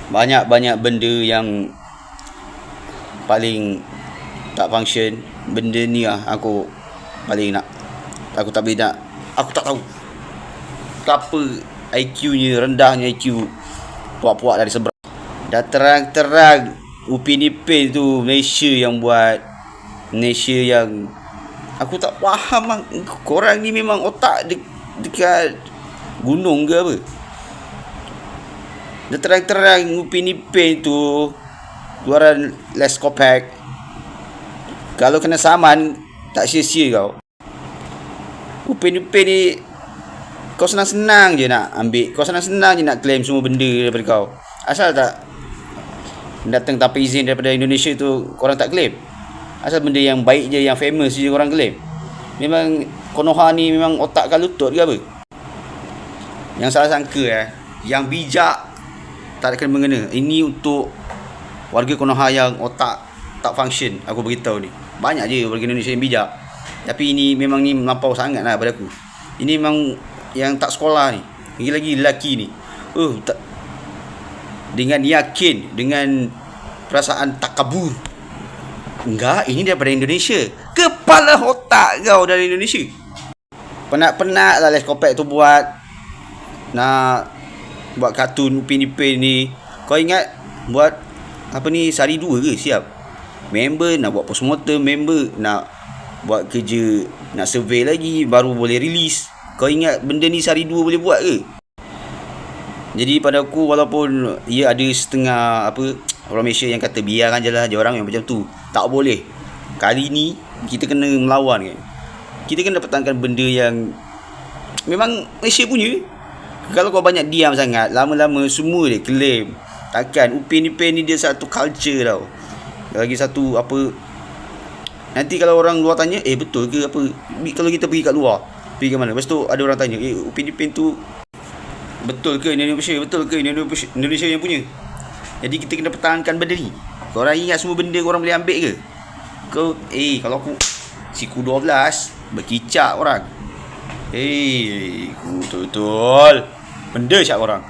Banyak-banyak benda yang paling tak function. Benda ni lah aku paling nak. Aku tak boleh nak. Aku tak tahu kenapa IQ-nya, rendahnya IQ puak-puak dari seberang. Dah terang-terang Upin Ipin tu Malaysia yang buat. Malaysia yang aku tak faham lah. Korang ni memang otak dekat gunung ke apa? Dah terang-terang Upin Ipin tu luaran Les Kopak. Kalau kena saman, tak sia-sia kau. Upin Ipin ni kau senang-senang je nak ambil. Kau senang-senang je nak claim semua benda daripada kau. Asal tak datang tanpa izin daripada Indonesia tu korang tak claim. Asal benda yang baik je, yang famous je korang claim. Memang Konoha ni memang otak kan lutut ke apa? Yang salah sangka yang bijak tak ada kena mengena. Ini untuk warga Konoha yang otak tak function. Aku beritahu ni, banyak je warga Indonesia yang bijak, tapi ini memang ni melampau sangat lah pada aku. Ini memang yang tak sekolah ni, lagi-lagi lelaki ni, tak, dengan yakin, dengan perasaan takabur, enggak, ini daripada Indonesia. Kepala otak kau dari Indonesia. Penat-penat lah Les Kopak tu buat kartun Upin Ipin ni. Kau ingat buat apa ni, sehari 2 ke siap? Member nak buat postmortem, member nak buat kerja, nak survey lagi, baru boleh release. Kau ingat benda ni sehari 2 boleh buat ke? Jadi pada aku, walaupun ia ada setengah orang Malaysia yang kata biarkan je lah dia orang yang macam tu, tak boleh. Kali ni kita kena melawan kan. Kita kena pertahankan benda yang memang Malaysia punya. Kalau kau banyak diam sangat, lama-lama semua dia claim. Takkan Upin Ipin ni dia satu culture tau. Lagi satu nanti kalau orang luar tanya, betul ke apa? Kalau kita pergi kat luar, pergi ke mana, lepas tu ada orang tanya, Upin Ipin tu betul ke Indonesia? Betul ke Indonesia yang punya? Jadi kita kena pertahankan benda ni. Korang ingat semua benda korang boleh ambil ke? Kau kalau aku siku 12 berkicak orang. Betul-betul benda cak orang.